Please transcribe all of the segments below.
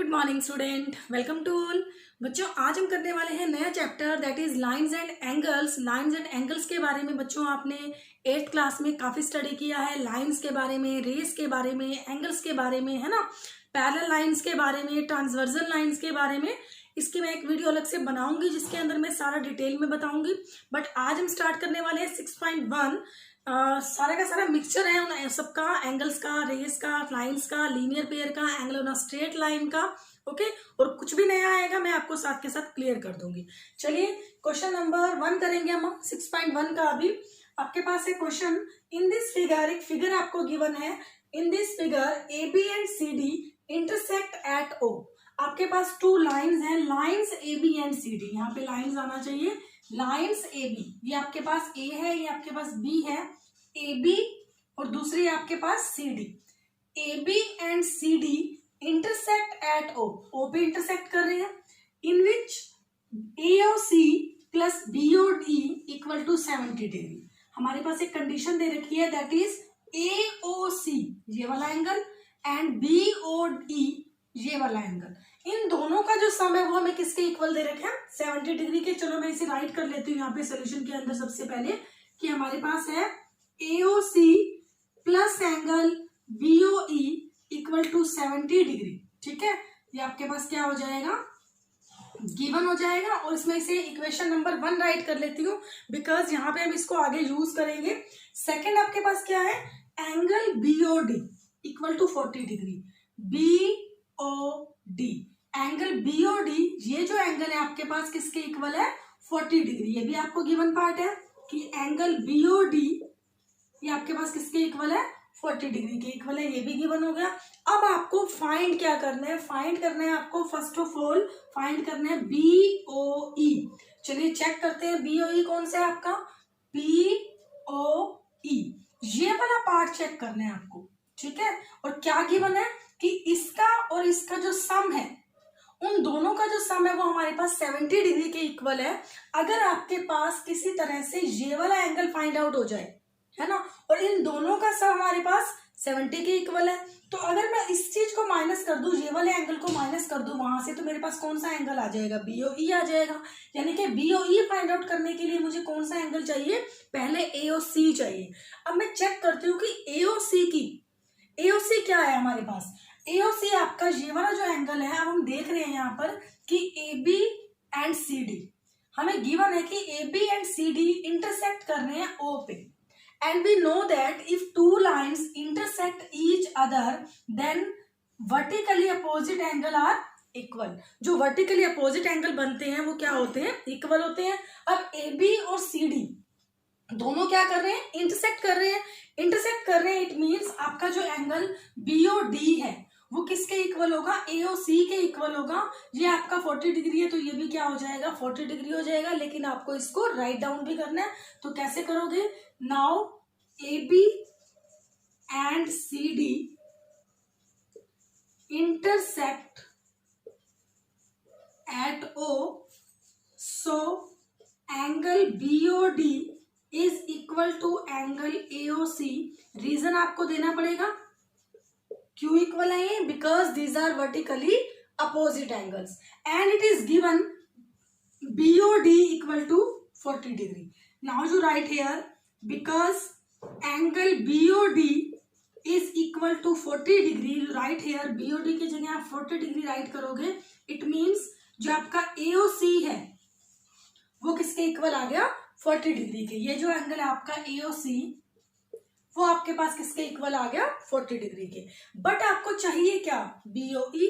Morning student, welcome to all. बच्चों, आज हम करने वाले हैं नया chapter that is lines and angles. Lines and angles के बारे में बच्चों आपने 8th क्लास में काफी स्टडी किया है। लाइंस के बारे में, रेस के बारे में, एंगल्स के बारे में, है ना, पैरेलल लाइंस के बारे में, ट्रांसवर्सल लाइंस के बारे में। इसकी मैं एक वीडियो अलग से बनाऊंगी जिसके अंदर मैं सारा डिटेल में बताऊंगी। बट आज हम स्टार्ट करने वाले हैं 6.1। सारा का सारा मिक्सचर है उन सबका, एंगल्स का, रेस का, लाइंस का, लीनियर पेयर का, एंगल ऑन स्ट्रेट लाइन का। ओके, और कुछ भी नया आएगा मैं आपको साथ के साथ क्लियर कर दूंगी। चलिए क्वेश्चन नंबर 1 करेंगे हम 6.1 का। अभी आपके पास है क्वेश्चन। इन दिस फिगर, एक फिगर आपको गिवन है। In this figure A B and C D intersect at O. आपके पास 2 लाइंस हैं, lines A B and C D. यहाँ पे लाइंस आना चाहिए, लाइंस ए बी। ये आपके पास ए है, ये आपके पास बी है, ए बी, और दूसरी आपके पास C D. A B and C D intersect at O. O पे इंटरसेक्ट कर रहे हैं। In which A O C plus B O D equal to 70 degree. हमारे पास एक कंडीशन दे रखी है, that is a O C ये वाला angle and B O D ये वाला एंगल। इन दोनों का जो सम है वो हमें किसके इक्वल दे रखे हैं? 70 डिग्री के। चलो मैं इसे राइट कर लेती हूँ यहाँ पे सोल्यूशन के अंदर सबसे पहले, कि हमारे पास है AOC plus angle BOE equal to 70 degree. ठीक है, ये आपके पास क्या हो जाएगा? गिवन हो जाएगा। और इसमें इसे इक्वेशन नंबर 1 राइट कर लेती हूँ, बिकॉज यहाँ पे हम इसको आगे यूज करेंगे। सेकेंड आपके पास क्या है? Angle BOD equal to 40 degree. BOD angle BOD, ये जो एंगल है आपके पास किसके इक्वल है? 40 डिग्री। ये भी आपको गिवन पार्ट है कि एंगल BOD ये आपके पास किसके इक्वल है? 40 डिग्री के इक्वल है। ये भी गिवन हो गया। अब आपको फाइंड क्या करना है? फाइंड करना है आपको, फर्स्ट ऑफ ऑल फाइंड करना है BOE। चलिए चेक करते हैं BOE कौन सा है आपका? BOE ये वाला पार्ट चेक करना है आपको। ठीक है, और क्या गिवन है कि इसका और इसका जो सम है, उन दोनों का जो सम है वो हमारे पास 70 डिग्री के इक्वल है। अगर आपके पास किसी तरह से ये वाला एंगल फाइंड आउट हो जाए, है ना, और इन दोनों का सम हमारे पास 70 के इक्वल है, तो अगर मैं इस चीज को माइनस कर दूं, ये वाले एंगल को माइनस कर दूं वहां से, तो मेरे पास कौन सा एंगल आ जाएगा? BOE आ जाएगा। यानी कि BOE फाइंड आउट करने के लिए मुझे कौन सा एंगल चाहिए? पहले AOC चाहिए। अब मैं चेक करती हूँ कि AOC क्या है हमारे पास। AOC आपका ये वाला जो एंगल है, अब हम देख रहे हैं यहाँ पर कि AB एंड CD हमें गिवन है कि AB एंड CD इंटरसेक्ट करने हैं O पे। And we know that if 2 lines intersect each other then vertically opposite angle are equal. जो वर्टिकली अपोजिट एंगल बनते हैं वो क्या होते हैं? इक्वल होते हैं। अब AB और CD दोनों क्या कर रहे हैं? इंटरसेक्ट कर रहे हैं। इंटरसेक्ट कर रहे हैं, इट मीन्स आपका जो एंगल BOD है वो किसके इक्वल होगा? AOC के इक्वल होगा। ये आपका 40 डिग्री है, तो ये भी क्या हो जाएगा? 40 डिग्री हो जाएगा। लेकिन आपको इसको राइट डाउन भी करना है, तो कैसे करोगे? Now AB and CD intersect at O, so angle BOD is equal to angle AOC। Reason आपको देना पड़ेगा, क्यों इक्वल है ये? Because these are vertically opposite angles and it is given BOD equal to 40 degree. Now you write here, because angle BOD is equal to 40 degree, right here BOD की जगह आप 40 degree write करोगे। It means जो आपका AOC है वो किसके equal आ गया? 40 डिग्री के। ये जो एंगल है आपका AOC वो आपके पास किसके इक्वल आ गया? 40 डिग्री के। बट आपको चाहिए क्या? BOE।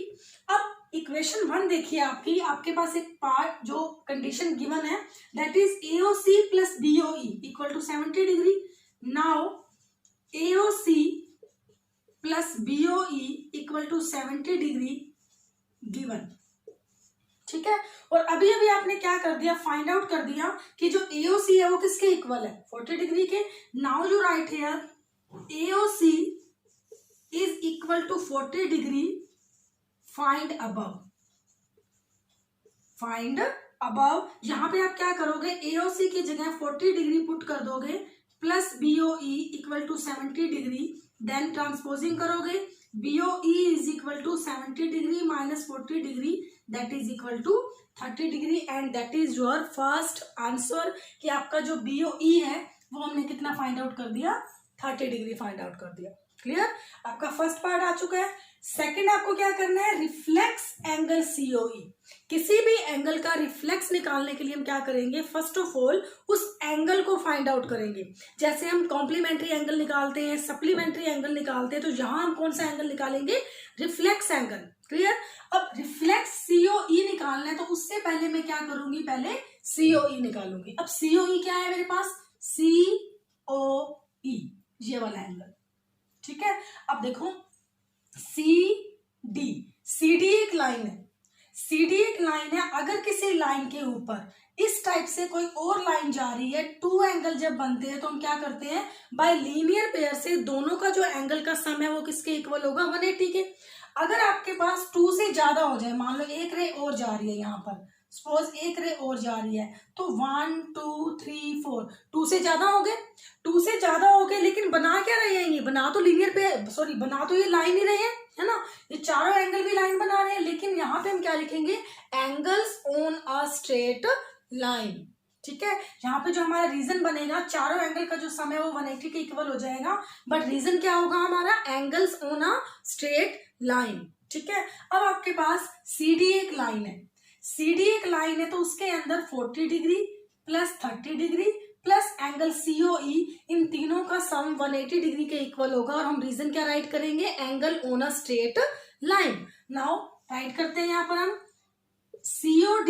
अब इक्वेशन 1 देखिए आपकी, आपके पास एक पार्ट जो कंडीशन गिवन है, that is AOC plus BOE equal to 70 degree. Now AOC plus BOE equal to 70 degree given. ठीक है, और अभी अभी आपने क्या कर दिया? फाइंड आउट कर दिया कि जो AOC है वो किसके इक्वल है? 40 डिग्री के। Now you write here AOC is equal to 40 degree, find above. Find above, यहां पे आप क्या करोगे? AOC की जगह 40 डिग्री पुट कर दोगे, plus BOE equal to 70 degree, then transposing करोगे, BOE is equal to 70 degree minus 40 degree that is equal to 30 degree and that is your first answer कि आपका जो BOE है वो हमने कितना फाइंड आउट कर दिया, 30 डिग्री फाइंड आउट कर दिया। क्लियर, आपका फर्स्ट पार्ट आ चुका है। सेकंड आपको क्या करना है, रिफ्लेक्स एंगल COE। किसी भी एंगल का रिफ्लेक्स निकालने के लिए हम क्या करेंगे, फर्स्ट ऑफ ऑल उस एंगल को फाइंड आउट करेंगे। जैसे हम कॉम्प्लीमेंट्री एंगल निकालते हैं, सप्लीमेंट्री एंगल निकालते हैं, तो यहां हम कौन सा एंगल निकालेंगे, रिफ्लेक्स एंगल। क्लियर, अब रिफ्लेक्स COE निकालना है तो उससे पहले मैं क्या करूंगी, पहले COE निकालूंगी। अब COE क्या है मेरे पास, COE ये वाला एंगल। ठीक है, अब देखो CD एक लाइन है, CD एक लाइन है। अगर किसी लाइन के ऊपर इस टाइप से कोई और लाइन जा रही है, टू एंगल जब बनते हैं तो हम क्या करते हैं, बाय लीनियर पेयर से दोनों का जो एंगल का सम है वो किसके इक्वल होगा, 180 के। अगर आपके पास 2 से ज्यादा हो जाए, मान लो एक रे और जा रही है यहाँ पर, सपोज एक रे और जा रही है, तो 1 2 3 4 2 से ज्यादा हो गए, 2 से ज्यादा हो गए, लेकिन बना क्या रहे हैं, ये बना तो लीनियर पे, सॉरी बना तो ये लाइन ही रहे हैं, है ना, ये चारों एंगल भी लाइन बना रहे हैं। लेकिन यहाँ पे हम क्या लिखेंगे, angles on a straight line. ठीक है, यहाँ पे जो हमारा रीजन बनेगा, चारों एंगल का जो सम है वो 180 के इक्वल हो जाएगा, बट रीजन क्या होगा हमारा, angles on a straight line. ठीक है, अब आपके पास CD एक लाइन है, CD एक लाइन है तो उसके अंदर 40 degree plus 30 degree plus angle COE, इन तीनों का सम 180 डिग्री के इक्वल होगा। और हम रीजन क्या राइट करेंगे, angle on a straight line. Now right करते हैं यहाँ पर हम COD,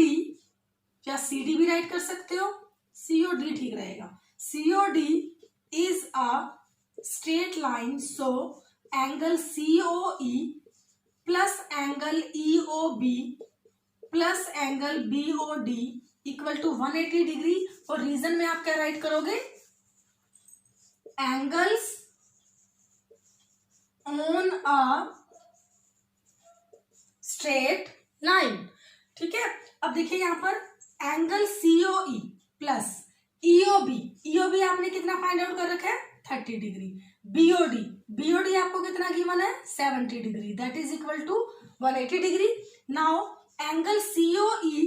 या CD भी राइट कर सकते हो, COD ठीक रहेगा। COD is a straight line, so angle COE plus angle EOB plus angle BOD equal to 180 degree. और रीजन में आप क्या राइट करोगे, angles on a straight line. ठीक है, अब देखिए यहाँ पर एंगल COE प्लस EOB आपने कितना फाइंड आउट कर रखा है, 30 डिग्री। BOD आपको कितना गिवन है, 70 degree, that is equal to 180 degree. Now angle COE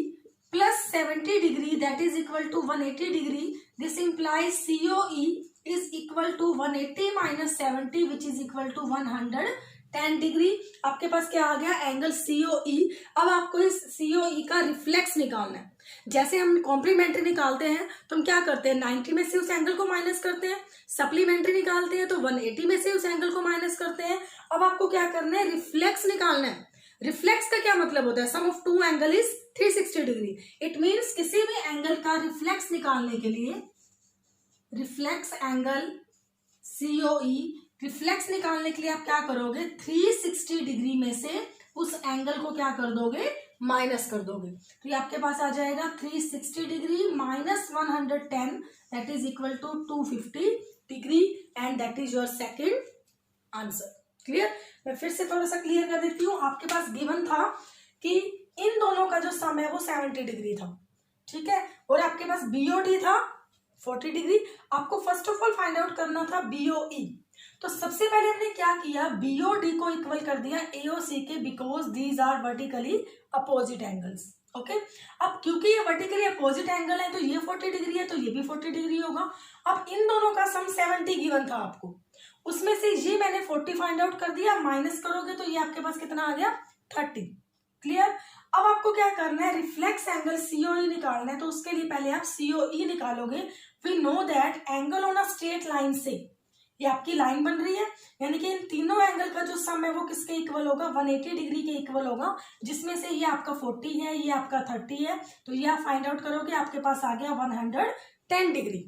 plus 70 degree that is equal to 180 degree. This implies COE is equal to 180 minus 70 which is equal to 110 degree. आपके पास क्या आ गया, angle COE। अब आपको इस COE का reflex निकालना है। जैसे हम कॉम्प्लीमेंट्री निकालते हैं तो हम क्या करते हैं, 90 में से उस एंगल को माइनस करते हैं, सप्लीमेंट्री निकालते हैं तो 180 में से उस एंगल को माइनस करते हैं। अब आपको क्या करना है, रिफ्लेक्स निकालना है। रिफ्लेक्स का क्या मतलब होता है, sum of two angle is 360 degree. It means किसी भी एंगल का रिफ्लेक्स निकालने के लिए, रिफ्लेक्स एंगल COE, रिफ्लेक्स निकालने के लिए आप क्या करोगे, 360 डिग्री में से उस एंगल को क्या कर दोगे, माइनस कर दोगे। तो ये आपके पास आ जाएगा 360 degree minus 110 that is equal to 250 degree and that is your second answer. Clear, मैं फिर से थोड़ा सा क्लियर कर देती हूँ। आपके पास गिवन था कि इन दोनों का जो सम है वो 70 डिग्री था, ठीक है, और आपके पास BOD था 40 डिग्री। आपको first of all find out करना था BOE। तो सबसे पहले हमने क्या किया, BOD को इक्वल कर दिया AOC के, because these are vertically opposite angles. Okay, अब क्योंकि ये वर्टिकली अपोजिट एंगल है तो ये 40 डिग्री है तो ये भी 40 डिग्री होगा। अब इन दोनों का सम 70 गिवन था आपको, उसमें से ये मैंने 40 फाइंड आउट कर दिया, माइनस करोगे तो ये आपके पास कितना आ गया, 30। क्लियर, अब आपको क्या करना है, रिफ्लेक्स एंगल COE निकालना है। तो उसके लिए पहले आप COE निकालोगे। We know that angle on a straight line से ये आपकी लाइन बन रही है, यानी कि इन तीनों एंगल का जो सम है वो किसके इक्वल होगा, 180 डिग्री के इक्वल होगा, जिसमें से ये आपका 40 है, ये आपका 30 है। तो ये आप फाइंड आउट करोगे, आपके पास आ गया 110 डिग्री।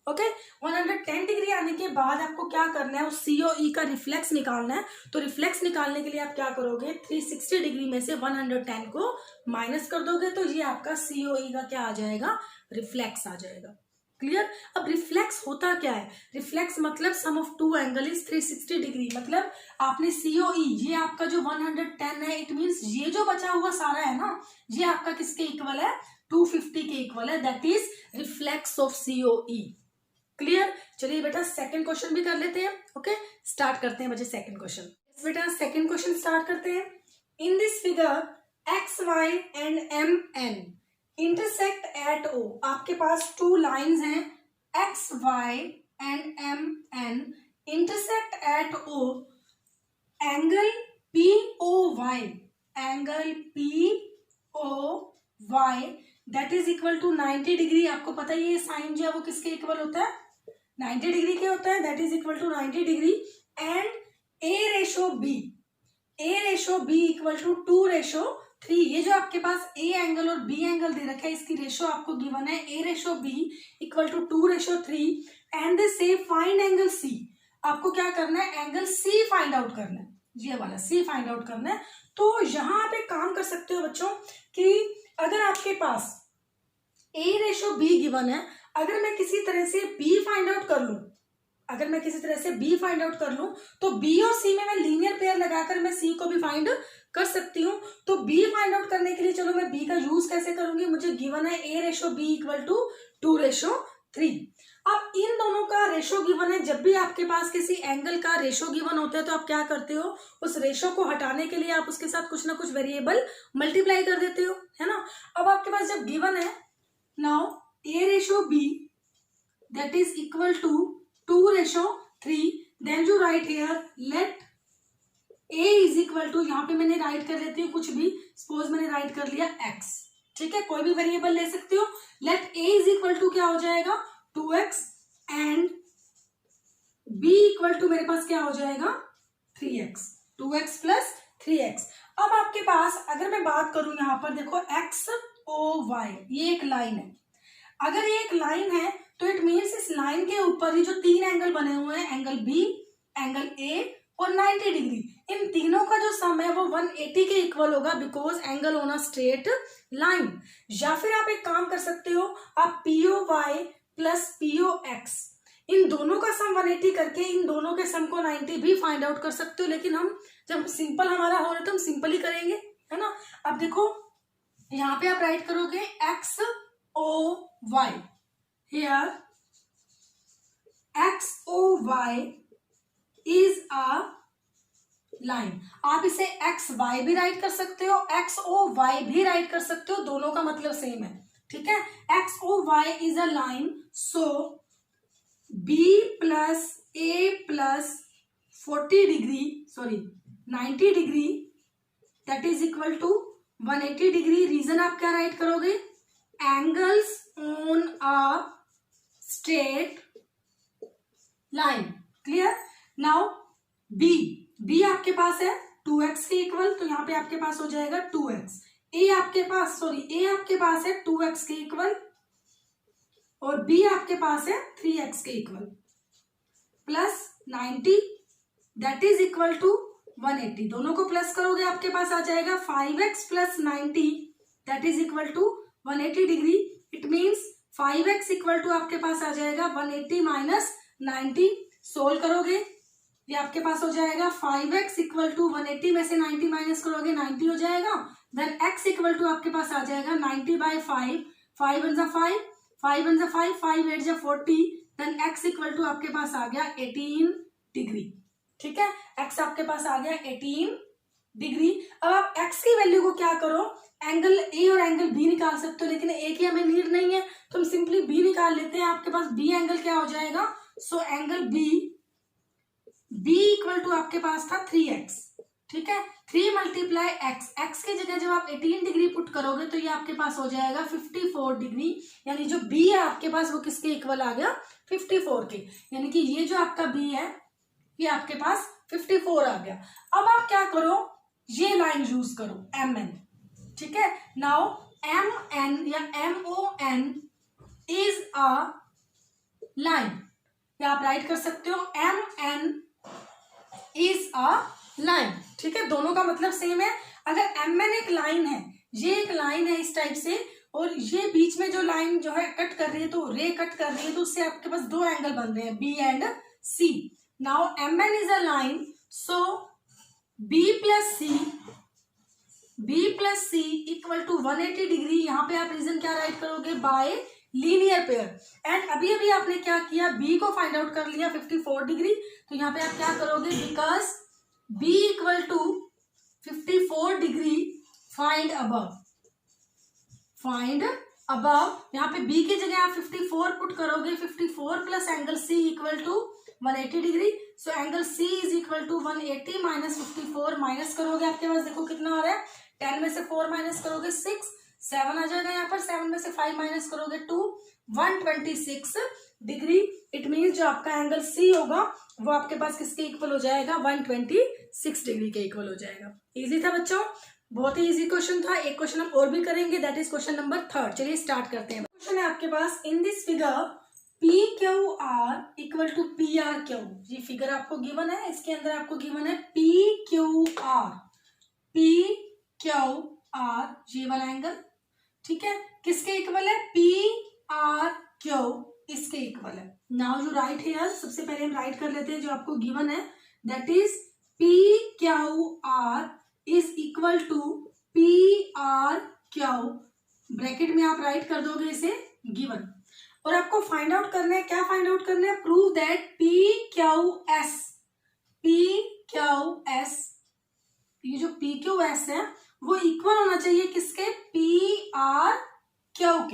ओके, 110 डिग्री आने के बाद आपको क्या करना है, उस COE का रिफ्लेक्स निकालना है। तो रिफ्लेक्स निकालने के लिए आप क्या करोगे, 360 डिग्री में से 110 को माइनस कर दोगे तो ये आपका COE का क्या आ जाएगा, रिफ्लेक्स आ जाएगा। क्लियर, अब रिफ्लेक्स होता क्या है, रिफ्लेक्स मतलब sum of two angle is 360 degree. मतलब आपने COE, ये आपका जो 110 है, इट मीन्स ये जो बचा हुआ सारा है ना, ये आपका किसके इक्वल है, 250 के इक्वल है, that is reflex of COE। Clear, चलिए बेटा सेकंड क्वेश्चन भी कर लेते हैं। ओके, स्टार्ट करते हैं बच्चे सेकंड क्वेश्चन। बेटा सेकंड क्वेश्चन स्टार्ट करते हैं। In this figure X Y and M N intersect at O. आपके पास टू लाइंस हैं X Y and M N intersect at O. Angle P O Y, angle P O Y that is equal to 90 degree. आपको पता ही है sign जो है वो किसके इक्वल होता है, 90 डिग्री के होता है, that is equal to 90 degree. And A ratio B, A ratio B equal to 2:3। ये जो आपके पास ए एंगल और बी एंगल दे रखा है इसकी रेशो आपको गिवन है A ratio B equal to 2:3। And they say find angle C. आपको क्या करना है, एंगल सी फाइंड आउट करना है, ये वाला सी फाइंड आउट करना है। तो यहां आप एक काम कर सकते हो बच्चों कि अगर आपके पास ए रेशो बी गिवन है, अगर मैं किसी तरह से बी फाइंड आउट कर लूं, अगर मैं किसी तरह से बी फाइंड आउट कर लूं तो बी और सी में मैं लीनियर पेयर लगाकर मैं सी को भी फाइंड कर सकती हूँ। तो बी फाइंड आउट करने के लिए चलो मैं बी का यूज कैसे करूंगी, मुझे गिवन है A ratio B equal to 2:3। अब इन दोनों का रेशो गिवन है। जब भी आपके पास किसी एंगल का रेशो गिवन होता है तो आप क्या करते हो, उस रेशो को हटाने के लिए आप उसके साथ कुछ ना कुछ वेरिएबल मल्टीप्लाई कर देते हो, है ना। अब आपके पास जब गिवन है now A ratio B that is equal to 2:3, then you write here let a is equal to, यहाँ पे मैंने राइट कर लेती हूँ कुछ भी, सपोज मैंने राइट कर लिया x, ठीक है, कोई भी वेरिएबल ले सकते हो। Let a is equal to क्या हो जाएगा 2x and b equal to मेरे पास क्या हो जाएगा 3x, 2x प्लस 3x। अब आपके पास अगर मैं बात करूं यहाँ पर देखो x o y ये एक लाइन है। अगर ये एक लाइन है तो इट मीन्स इस लाइन के ऊपर ही जो तीन एंगल बने हुए हैं, एंगल बी, एंगल ए और 90 डिग्री, इन तीनों का जो सम है वो 180 के इक्वल होगा because angle on a straight line. या फिर आप एक काम कर सकते हो, आप P O Y plus P O X इन दोनों का सम 180 करके इन दोनों के सम को 90 भी फाइंड आउट कर सकते हो। लेकिन हम जब सिंपल हमारा हो रहा है तो हम सिंपल ही करेंगे, है ना। अब देखो यहाँ पे आप राइट करोगे X O Y, here X O Y is a line. आप इसे एक्स वाई भी राइट कर सकते हो, एक्स ओ वाई भी राइट कर सकते हो, दोनों का मतलब सेम है, ठीक है। X O Y is a line, so B plus A plus 40 degree sorry 90 degree that is equal to 180 degree. Reason आप क्या राइट करोगे, angles on a straight line, clear. Now B आपके पास है 2x के इक्वल, तो यहाँ पे आपके पास हो जाएगा 2x। ए आपके पास है 2x के इक्वल और बी आपके पास है 3x के equal plus 90 that is equal to 180। दोनों को प्लस करोगे आपके पास आ जाएगा 5x plus 90 that is equal to 180 degree. It means 5x equal to आपके पास आ जाएगा 180 माइनस 90। सोल्व करोगे ये आपके पास हो जाएगा 5x इक्वल टू 180 में से 90 माइनस करोगे 90 हो जाएगा। देन x इक्वल टू आपके पास आ जाएगा 90/5, 5 1 5, 5 1 5, 5 8 40। देन x इक्वल टू आपके पास आ गया 18 डिग्री, ठीक है। x आपके पास आ गया 18 डिग्री। अब आप x की वैल्यू को क्या करो, एंगल a और एंगल b निकाल सकते हो, लेकिन a की हमें नीड नहीं है तो हम सिंपली b निकाल लेते हैं। आपके पास b एंगल क्या हो जाएगा, so angle b equal to आपके पास था 3x, ठीक है। 3 मल्टीप्लाई x की जगह जब आप 18 डिग्री पुट करोगे तो ये आपके पास हो जाएगा 54 डिग्री, यानी जो b है आपके पास वो किसके इक्वल आ गया 54 के, यानी कि ये जो आपका b है ये आपके पास 54 आ गया। अब आप क्या करो, ये लाइन यूज करो mn, ठीक है। नाउ mn या mon इज अ लाइन, या आप राइट कर सकते हो mn इज अ लाइन, ठीक है। दोनों का मतलब सेम है। अगर mn एक लाइन है, ये एक लाइन है इस टाइप से, और ये बीच में जो लाइन जो है कट कर रही है, तो रे कट कर रही है, तो उससे आपके पास दो एंगल बन रहे हैं b and c। Now mn is a line, so b plus c equal to 180 degree. यहाँ पे आप रीजन क्या राइट करोगे, बाय लीनियर पेयर। एंड अभी आपने क्या किया, b को फाइंड आउट कर लिया 54 डिग्री, तो यहाँ पे आप क्या करोगे, because B equal to 54 degree find above. Find above, यहाँ पे बी की जगह आप 54 पुट करोगे, 54 plus angle C equal to 180 degree. So angle C is equal to 180 minus 54, minus करोगे आपके पास देखो कितना आ रहा है, 10 में से 4 माइनस करोगे 6, 7 आ जाएगा यहाँ पर, 7 में से 5 माइनस करोगे 2, 126 डिग्री। इट मीन्स जो आपका एंगल सी होगा वो आपके पास किसके इक्वल हो जाएगा, 126 डिग्री के इक्वल हो जाएगा। इजी था बच्चों, बहुत ही इजी क्वेश्चन था। एक क्वेश्चन हम और भी करेंगे, दैट इज क्वेश्चन नंबर 3। चलिए स्टार्ट करते हैं। क्वेश्चन है आपके पास, in this figure P Q R equal to P R Q. ये फिगर आपको गिवन है, इसके अंदर आपको गिवन है पी क्यू आर ये वाला एंगल, ठीक है, किसके इक्वल है, पी आर क्यू इसके इक्वल है। नाउ जो राइट है, सबसे पहले हम राइट कर लेते हैं जो आपको गिवन है, that is P Q R is equal to P R Q, bracket में आप राइट कर दोगे इसे गिवन, और आपको फाइंड आउट करना है, क्या फाइंड आउट करना है, prove that P Q S, ये जो पी क्यू एस है वो इक्वल होना चाहिए किसके, पी आर क्यू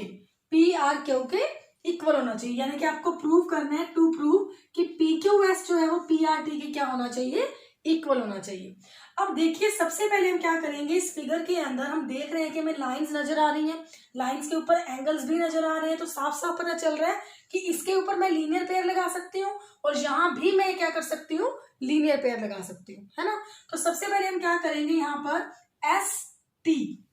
के इक्वल होना चाहिए। यानी कि आपको प्रूव करना है, टू प्रूव कि पी क्यू एस जो है वो पी आर टी के क्या होना चाहिए, इक्वल होना चाहिए। अब देखिए सबसे पहले हम क्या करेंगे, इस फिगर के अंदर हम देख रहे हैं कि हमें लाइंस नजर आ रही हैं, लाइंस के ऊपर एंगल्स भी नजर आ रहे हैं, तो साफ साफ पता चल रहा है कि इसके ऊपर मैं लीनियर पेयर लगा सकती हूँ और यहाँ भी मैं क्या कर सकती हूँ, लीनियर पेयर लगा सकती हूँ, है ना। तो सबसे पहले हम क्या करेंगे, यहाँ पर एस टी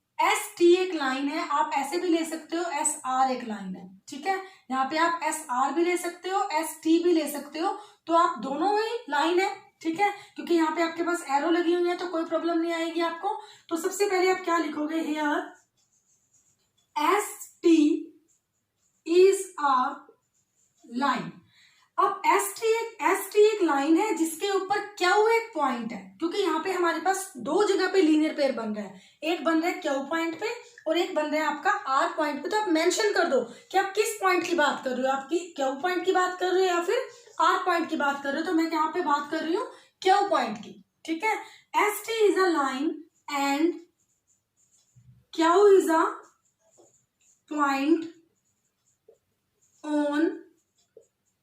एक लाइन है, आप ऐसे भी ले सकते हो, एस आर एक लाइन है, ठीक है, यहाँ पे आप एस आर भी ले सकते हो, एस टी भी ले सकते हो, तो आप दोनों ही लाइन है, ठीक है, क्योंकि यहाँ पे आपके पास एरो लगी हुई है तो कोई प्रॉब्लम नहीं आएगी आपको। तो सबसे पहले आप क्या लिखोगे, here S T is a line. अब एस टी एक लाइन है जिसके ऊपर क्यू एक पॉइंट है, क्योंकि यहाँ पे हमारे पास दो जगह पे लीनियर पेयर बन रहा है, एक बन रहा है क्यू पॉइंट पे और एक बन रहा है आपका आर पॉइंट पे। तो आप मेंशन कर दो कि आप किस पॉइंट की बात कर रहे हो, आपकी क्यू पॉइंट की बात कर रहे हो या फिर आर पॉइंट की बात कर रहे हो। तो मैं यहाँ पे बात कर रही हूँ क्यू पॉइंट की, ठीक है। S T is a line and Q is a point on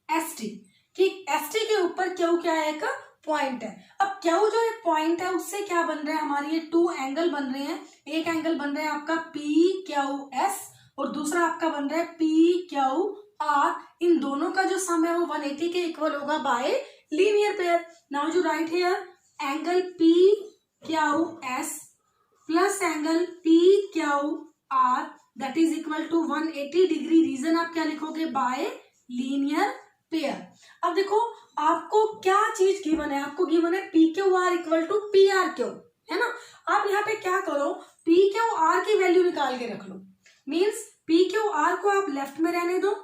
S T, कि एस टी के ऊपर क्यू क्या है, एक पॉइंट है। अब क्यू जो एक पॉइंट है उससे क्या बन रहा है, हमारी ये टू एंगल बन रहे हैं, एक एंगल बन रहा है आपका पी क्यू एस और दूसरा आपका बन रहा है पी क्यू आर। इन दोनों का जो सम है वो 180 के इक्वल होगा बाय लीनियर पेयर। नाउ जो right here, angle P Q S plus angle P Q R that is equal to 180 degree. Reason आप क्या लिखोगे, बाय लीनियर पेयर। अब देखो आपको क्या चीज गिवन है, आपको गिवन है P Q R equal to P R Q, है ना। आप यहाँ पे क्या करो, पी क्यू आर की वैल्यू निकाल के रख लो, मीन्स पी क्यू आर को आप लेफ्ट में रहने दो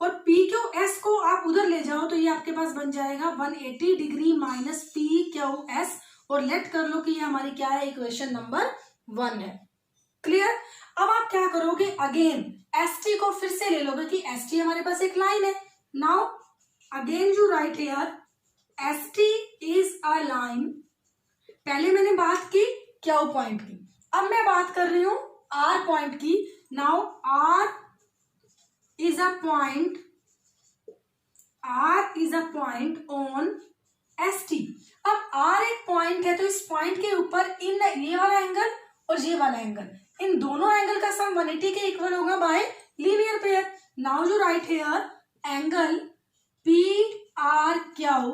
और पी क्यू एस को आप उधर ले जाओ, तो ये आपके पास बन जाएगा 180 degree minus P Q S, और लेट कर लो कि ये हमारी क्या है, इक्वेशन नंबर 1 है। क्लियर। अब आप क्या करोगे, अगेन एस टी को फिर से ले लोगे कि एस टी हमारे पास एक लाइन है। Now again you write here S T is a line. पहले मैंने बात की क्यू पॉइंट की, अब मैं बात कर रही हूं आर पॉइंट की। Now R is a point on S T. अब आर एक पॉइंट है तो इस पॉइंट के ऊपर इन ये वाला एंगल और ये वाला एंगल, इन दोनों एंगल का सम 180 के इक्वल होगा बाय लीनियर पेयर। नाउ जो right here angle P R Q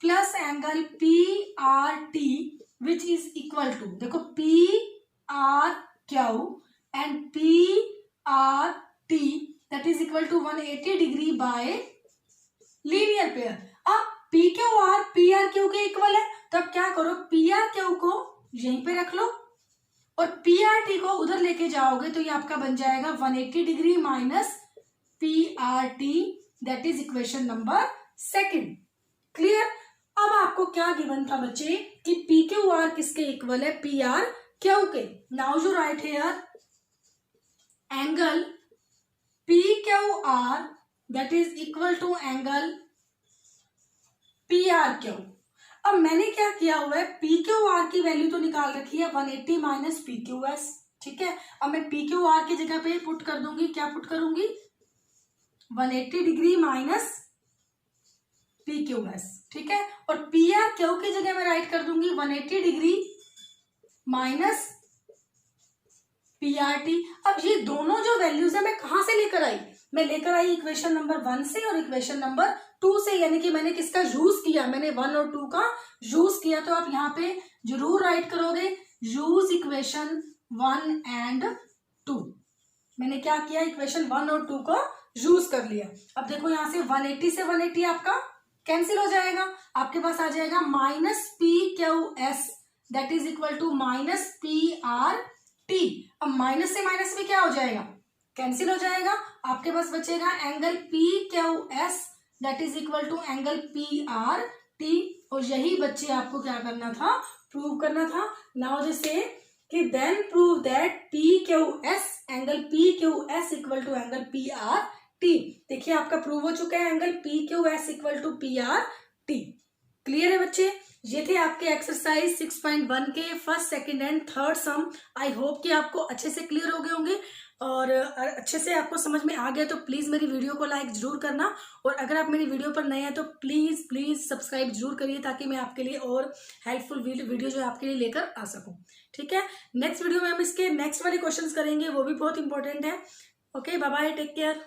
plus angle P R T which is equal to, देखो P R Q and P R T that is equal to 180 degree by linear pair. अब P Q R P R Q के equal है, तो अब क्या करो, P R Q को यहीं पे रख लो और पी आर टी को उधर लेके जाओगे तो ये आपका बन जाएगा 180 degree minus P R T that is equation number 2। Clear. अब आपको क्या गिवन था बच्चे कि पी क्यू आर किसके इक्वल है, पी आर क्यू के। नाउ जो right here angle P Q R that is equal to angle P R Q. अब मैंने क्या किया हुआ है, पी क्यू आर की वैल्यू तो निकाल रखी है 180 माइनस पी क्यू एस, ठीक है। अब मैं पी क्यू आर की जगह पे पुट कर दूंगी, क्या पुट करूंगी, 180 degree minus P Q S, ठीक है। और पी आर क्यू की जगह मैं राइट कर दूंगी 180 degree minus P R T. अब ये दोनों जो वैल्यूज है मैं कहां से लेकर आई, मैं लेकर आई इक्वेशन नंबर 1 से और इक्वेशन नंबर 2 से, यानी कि मैंने किसका यूज किया, मैंने 1 और 2 का यूज किया। तो आप यहाँ पे जरूर राइट करोगे यूज इक्वेशन 1 एंड 2। मैंने क्या किया, इक्वेशन 1 और 2 को यूज कर लिया। अब देखो यहाँ से 180 से 180 आपका कैंसिल हो जाएगा, आपके पास आ जाएगा minus P Q S that is equal to minus P R T. अब माइनस से माइनस में क्या हो जाएगा, कैंसिल हो जाएगा, आपके पास बचेगा angle P Q S that is equal to angle P R T. और यही बच्चे आपको क्या करना था, प्रूव करना था। नाउ जैसे कि then prove that P Q S angle P Q S equal to angle P R T. देखिए आपका प्रूव हो चुका है angle P Q S equal to P R T. Clear है बच्चे, ये थे आपके एक्सरसाइज 6.1 के first, second and third sum. I hope कि आपको अच्छे से क्लियर हो गए होंगे और अच्छे से आपको समझ में आ गया। तो प्लीज़ मेरी वीडियो को लाइक जरूर करना, और अगर आप मेरी वीडियो पर नए हैं तो प्लीज़ प्लीज़ सब्सक्राइब जरूर करिए, ताकि मैं आपके लिए और हेल्पफुल वीडियो जो है आपके लिए लेकर आ सकूं, ठीक है। नेक्स्ट वीडियो में हम इसके नेक्स्ट वाले क्वेश्चंस करेंगे, वो भी बहुत इंपॉर्टेंट है। Okay, bye bye, take care.